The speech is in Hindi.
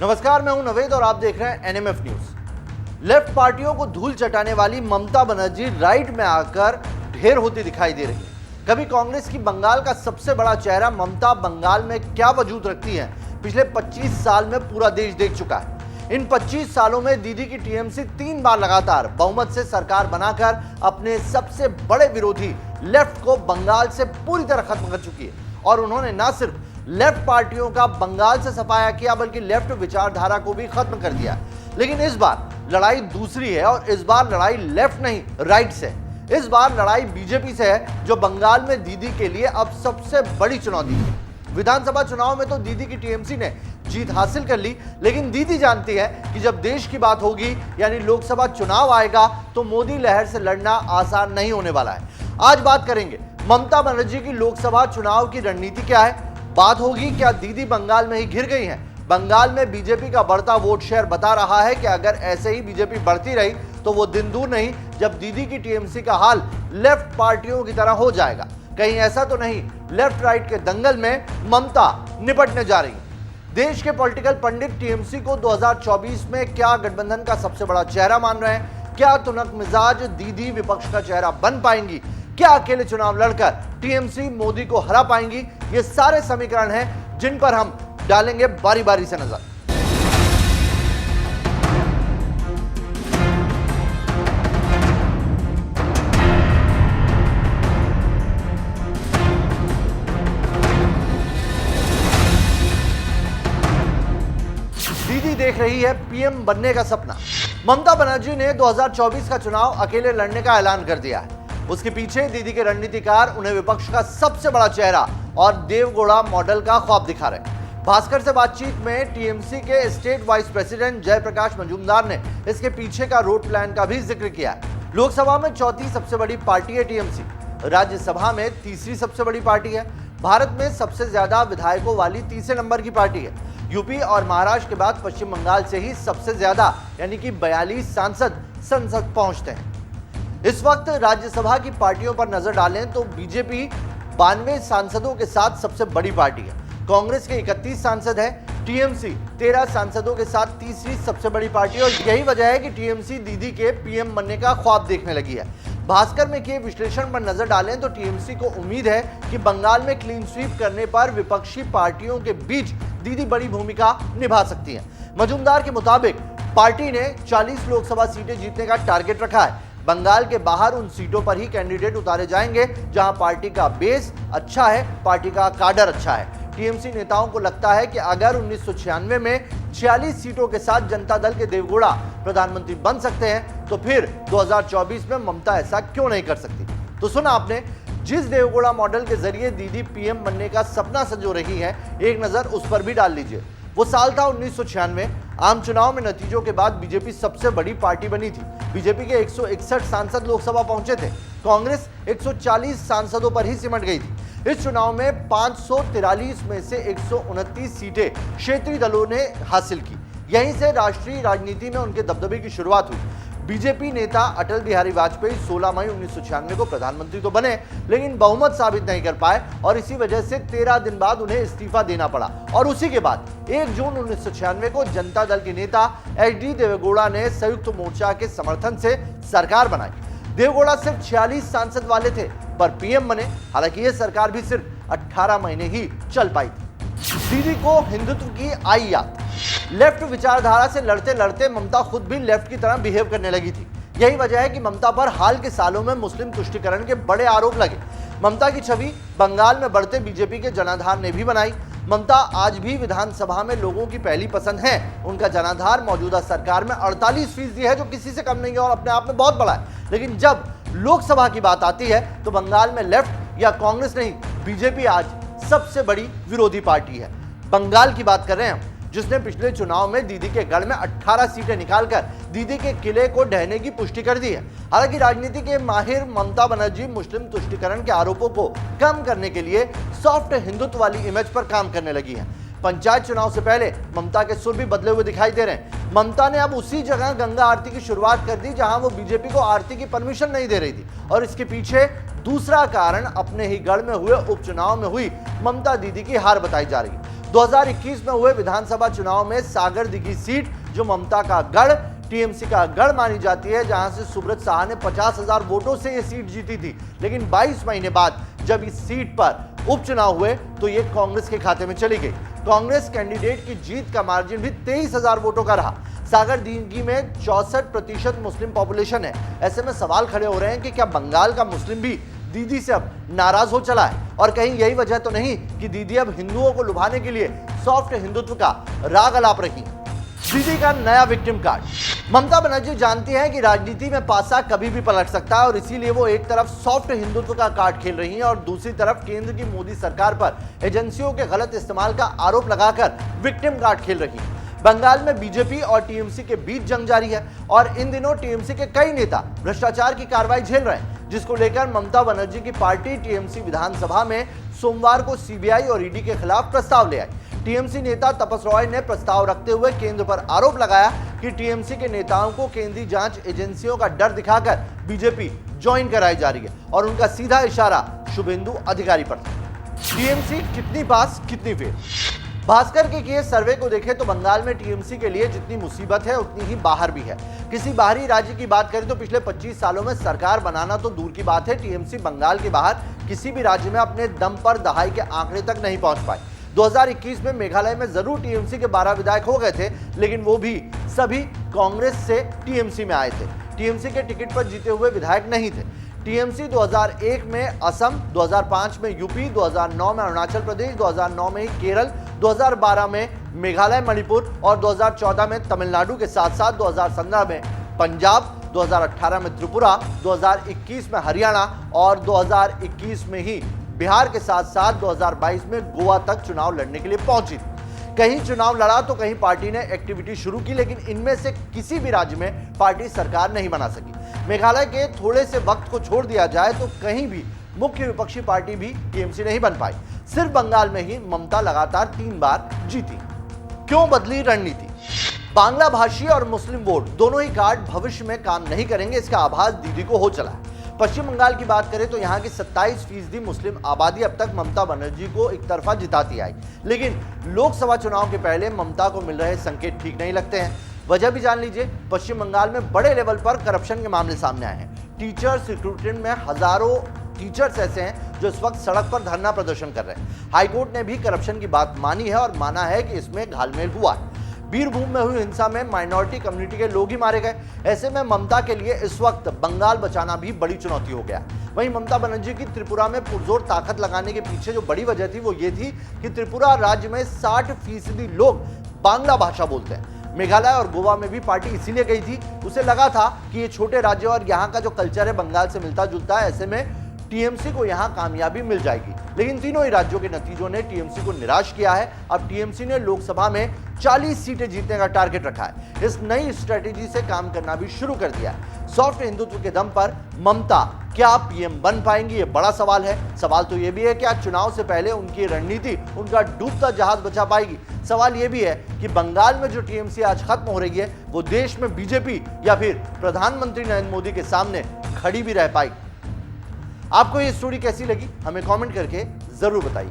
नमस्कार, मैं हूं नवेद और आप देख रहे हैं एनएमएफ न्यूज। लेफ्ट पार्टियों को धूल चटाने वाली ममता बनर्जी राइट में आकर ढेर होती दिखाई दे रही है। कभी कांग्रेस की बंगाल का सबसे बड़ा चेहरा ममता बंगाल में क्या वजूद रखती है, पिछले 25 साल में पूरा देश देख चुका है। इन 25 सालों में दीदी की टीएमसी 3 बार लगातार बहुमत से सरकार बनाकर अपने सबसे बड़े विरोधी लेफ्ट को बंगाल से पूरी तरह खत्म कर चुकी है। और उन्होंने न सिर्फ लेफ्ट पार्टियों का बंगाल से सफाया किया, बल्कि लेफ्ट विचारधारा को भी खत्म कर दिया। लेकिन इस बार लड़ाई दूसरी है और इस बार लड़ाई लेफ्ट नहीं राइट से। इस बार लड़ाई बीजेपी से है, जो बंगाल में दीदी के लिए अब सबसे बड़ी चुनौती है। विधानसभा चुनाव में तो दीदी की टीएमसी ने जीत हासिल कर ली, लेकिन दीदी जानती है कि जब देश की बात होगी, यानी लोकसभा चुनाव आएगा, तो मोदी लहर से लड़ना आसान नहीं होने वाला है। आज बात करेंगे ममता बनर्जी की लोकसभा चुनाव की रणनीति क्या है। बात होगी क्या दीदी बंगाल में ही घिर गई हैं। बंगाल में बीजेपी का बढ़ता वोट शेयर बता रहा है कि अगर ऐसे ही बीजेपी बढ़ती रही तो वो दिन दूर नहीं जब दीदी की टीएमसी का हाल लेफ्ट पार्टियों की तरह हो जाएगा। कहीं ऐसा तो नहीं लेफ्ट राइट के दंगल में ममता निपटने जा रही है। देश के पॉलिटिकल पंडित टीएमसी को 2024 में क्या गठबंधन का सबसे बड़ा चेहरा मान रहे हैं। क्या तुनक मिजाज दीदी विपक्ष का चेहरा बन पाएंगी। क्या अकेले चुनाव लड़कर टीएमसी मोदी को हरा पाएंगी। ये सारे समीकरण हैं जिन पर हम डालेंगे बारी बारी से नजर। दीदी देख रही है पीएम बनने का सपना। ममता बनर्जी ने 2024 का चुनाव अकेले लड़ने का ऐलान कर दिया है। उसके पीछे दीदी के रणनीतिकार उन्हें विपक्ष का सबसे बड़ा चेहरा और देवगौड़ा मॉडल का ख्वाब दिखा रहे। भास्कर से बातचीत में टीएमसी के state vice president Jayprakash Majumdar ने इसके पीछे का रोड प्लान का भी जिक्र किया है। लोकसभा में चौथी सबसे बड़ी पार्टी है टीएमसी, राज्यसभा में तीसरी सबसे बड़ी पार्टी है, भारत में सबसे ज्यादा विधायकों वाली तीसरे नंबर की पार्टी है। यूपी और महाराष्ट्र के बाद पश्चिम बंगाल से ही सबसे ज्यादा यानी कि 42 सांसद संसद पहुंचते हैं। इस वक्त राज्यसभा की पार्टियों पर नजर डालें तो बीजेपी 92 सांसदों के साथ सबसे बड़ी पार्टी है। कांग्रेस के 31 सांसद हैं। टीएमसी 13 सांसदों के साथ तीसरी सबसे बड़ी पार्टी है और यही वजह है कि टीएमसी दीदी के पीएम बनने का ख्वाब देखने लगी है। भास्कर में किए विश्लेषण पर नजर डालें तो टीएमसी को उम्मीद है कि बंगाल में क्लीन स्वीप करने पर विपक्षी पार्टियों के बीच दीदी बड़ी भूमिका निभा सकती है। मजूमदार के मुताबिक पार्टी ने 40 लोकसभा सीटें जीतने का टारगेट रखा है। बंगाल के बाहर उन सीटों पर ही कैंडिडेट उतारे जाएंगे जहां पार्टी का बेस अच्छा है, पार्टी का काडर अच्छा है। टीएमसी नेताओं को लगता है कि अगर 1996 में 46 सीटों के साथ जनता दल के देवगौड़ा प्रधानमंत्री बन सकते हैं तो फिर 2024 में ममता ऐसा क्यों नहीं कर सकती। तो सुना आपने, जिस देवगौड़ा मॉडल के जरिए दीदी पीएम बनने का सपना संजो रही है, एक नजर उस पर भी डाल लीजिए। वो साल था 1996। आम चुनाव में नतीजों के बाद बीजेपी सबसे बड़ी पार्टी बनी थी। बीजेपी के 161 सांसद लोकसभा पहुंचे थे। कांग्रेस 140 सांसदों पर ही सिमट गई थी। इस चुनाव में 543 में से 129 सीटें क्षेत्रीय दलों ने हासिल की। यहीं से राष्ट्रीय राजनीति में उनके दबदबे की शुरुआत हुई। बीजेपी नेता अटल बिहारी वाजपेयी 16 मई 1996 को प्रधानमंत्री तो बने, लेकिन बहुमत साबित नहीं कर पाए और इसी वजह से 13 दिन बाद उन्हें इस्तीफा देना पड़ा। और उसी के बाद 1 जून 1996 को जनता दल के नेता एचडी देवेगौड़ा ने संयुक्त मोर्चा के समर्थन से सरकार बनाई। देवेगौड़ा सिर्फ 46 सांसद वाले थे पर पीएम बने। हालांकि यह सरकार भी सिर्फ 18 महीने ही चल पाई थी। दीदी को हिंदुत्व की आई याद। लेफ्ट विचारधारा से लड़ते लड़ते ममता खुद भी लेफ्ट की तरह बिहेव करने लगी थी। यही वजह है कि ममता पर हाल के सालों में मुस्लिम तुष्टीकरण के बड़े आरोप लगे। ममता की छवि बंगाल में बढ़ते बीजेपी के जनाधार ने भी बनाई। ममता आज भी विधानसभा में लोगों की पहली पसंद है। उनका जनाधार मौजूदा सरकार में 48% है, जो किसी से कम नहीं है और अपने आप में बहुत बड़ा है। लेकिन जब लोकसभा की बात आती है तो बंगाल में लेफ्ट या कांग्रेस नहीं, बीजेपी आज सबसे बड़ी विरोधी पार्टी है। बंगाल की बात कर रहे हैं हम, जिसने पिछले चुनाव में दीदी के गढ़ में 18 सीटें निकालकर दीदी के किले को ढहने की पुष्टि कर दी है। हालांकि राजनीति के माहिर ममता बनर्जी मुस्लिम तुष्टीकरण के आरोपों को कम करने के लिए सॉफ्ट हिंदुत्व वाली इमेज पर काम करने लगी है। पंचायत चुनाव से पहले ममता के सुर भी बदले हुए दिखाई दे रहे हैं। ममता ने अब उसी जगह गंगा आरती की शुरुआत कर दी जहां वो बीजेपी को आरती की परमिशन नहीं दे रही थी। और इसके पीछे दूसरा कारण अपने ही गढ़ में हुए उपचुनाव में हुई ममता दीदी की हार बताई जा रही है। 2021 में हुए विधानसभा चुनाव में सागर दिघी सीट जो ममता का गढ़, टीएमसी का गढ़ मानी जाती है, जहां से सुब्रत साहा ने 50,000 वोटों से यह सीट जीती थी, लेकिन 22 महीने बाद जब इस सीट पर उपचुनाव हुए तो ये कांग्रेस के खाते में चली गई। कांग्रेस कैंडिडेट की जीत का मार्जिन भी 23,000 वोटों का रहा। सागर दिघी में 64% मुस्लिम पॉपुलेशन है। ऐसे में सवाल खड़े हो रहे हैं कि क्या बंगाल का मुस्लिम भी दीदी से अब नाराज हो चला है, और कहीं यही वजह तो नहीं कि दीदी अब हिंदुओं को लुभाने के लिए सॉफ्ट हिंदुत्व का राग अलाप रही। दीदी का नया विक्टिम कार्ड। ममता बनर्जी जानती हैं कि राजनीति में पासा कभी भी पलट सकता है, और इसीलिए वो एक तरफ सॉफ्ट हिंदुत्व का कार्ड खेल रही हैं और दूसरी तरफ केंद्र की मोदी सरकार पर एजेंसियों के गलत इस्तेमाल का आरोप लगाकर विक्टिम कार्ड खेल रही हैं। बंगाल में बीजेपी और टीएमसी के बीच जंग जारी है और इन दिनों टीएमसी के कई नेता भ्रष्टाचार की कार्रवाई झेल रहे हैं, जिसको लेकर ममता बनर्जी की पार्टी टीएमसी विधानसभा में सोमवार को सीबीआई और ईडी के खिलाफ प्रस्ताव ले आई। टीएमसी नेता तपस रॉय ने प्रस्ताव रखते हुए केंद्र पर आरोप लगाया कि टीएमसी के नेताओं को केंद्रीय जांच एजेंसियों का डर दिखाकर बीजेपी ज्वाइन कराई जा रही है और उनका सीधा इशारा शुभेंदु अधिकारी पर था। टीएमसी कितनी पास कितनी फेल। भास्कर के किए सर्वे को देखें तो बंगाल में टीएमसी के लिए जितनी मुसीबत है उतनी ही बाहर भी है। किसी बाहरी राज्य की बात करें तो पिछले 25 सालों में सरकार बनाना तो दूर की बात है, टीएमसी बंगाल के बाहर किसी भी राज्य में अपने दम पर दहाई के आंकड़े तक नहीं पहुंच पाई। 2021 में मेघालय में जरूर टीएमसी के 12 विधायक हो गए थे, लेकिन वो भी सभी कांग्रेस से टीएमसी में आए थे। टीएमसी के टिकट पर जीते हुए विधायक नहीं थे। टीएमसी 2001 में असम, 2005 में यूपी, 2009 में अरुणाचल प्रदेश, 2009 में ही केरल, 2012 में मेघालय मणिपुर और 2014 में तमिलनाडु के साथ साथ 2017 में पंजाब, 2018 में त्रिपुरा, 2021 में हरियाणा और 2021 में ही बिहार के साथ साथ 2022 में गोवा तक चुनाव लड़ने के लिए पहुंची थी। कहीं चुनाव लड़ा तो कहीं पार्टी ने एक्टिविटी शुरू की, लेकिन इनमें से किसी भी राज्य में पार्टी सरकार नहीं बना सकी। मेघालय के थोड़े से वक्त को छोड़ दिया जाए तो कहीं भी मुख्य विपक्षी पार्टी भी टीएमसी नहीं बन पाई। सिर्फ बंगाल में ही ममता लगातार 3 बार जीती। क्यों बदली रणनीति? बांग्ला भाषी और मुस्लिम वोट दोनों ही कार्ड भविष्य में काम नहीं करेंगे, इसका आभास दीदी को हो चला है। पश्चिम बंगाल की बात करें तो यहाँ की 27% मुस्लिम आबादी अब तक ममता बनर्जी को एक तरफा जिताती आई, लेकिन लोकसभा चुनाव के पहले ममता को मिल रहे संकेत ठीक नहीं लगते हैं। वजह भी जान लीजिए। पश्चिम बंगाल में बड़े लेवल पर करप्शन के मामले सामने आए हैं। टीचर्स रिक्रूटमेंट में हजारों टीचर्स ऐसे हैं जो इस वक्त सड़क पर धरना प्रदर्शन कर रहे हैं। हाईकोर्ट ने भी करप्शन की बात मानी है और माना है कि इसमें घालमेल हुआ है। बीरभूम में हुई हिंसा में माइनॉरिटी कम्युनिटी के लोग ही मारे गए। ऐसे में ममता के लिए इस वक्त बंगाल बचाना भी बड़ी चुनौती हो गया। वहीं ममता बनर्जी की त्रिपुरा में पुरजोर ताकत लगाने के पीछे जो बड़ी वजह थी वो ये थी कि त्रिपुरा राज्य में 60% लोग बांग्ला भाषा बोलते हैं। मेघालय और गोवा में भी पार्टी इसीलिए गई थी, उसे लगा था कि ये छोटे राज्य और यहाँ का जो कल्चर है बंगाल से मिलता जुलता है, ऐसे में टीएमसी को यहाँ कामयाबी मिल जाएगी। लेकिन तीनों ही राज्यों के नतीजों ने टीएमसी को निराश किया है। अब टीएमसी ने लोकसभा में 40 सीटें जीतने का टारगेट रखा है। इस नई स्ट्रेटेजी से काम करना भी शुरू कर दिया है। सॉफ्ट हिंदुत्व के दम पर ममता क्या पीएम बन पाएंगी, ये बड़ा सवाल है। सवाल तो ये भी है कि आज चुनाव से पहले उनकी रणनीति उनका डूबता जहाज बचा पाएगी। सवाल ये भी है कि बंगाल में जो टीएमसी आज खत्म हो रही है वो देश में बीजेपी या फिर प्रधानमंत्री नरेंद्र मोदी के सामने खड़ी भी रह पाएगी। आपको ये स्टोरी कैसी लगी हमें कमेंट करके जरूर बताइए।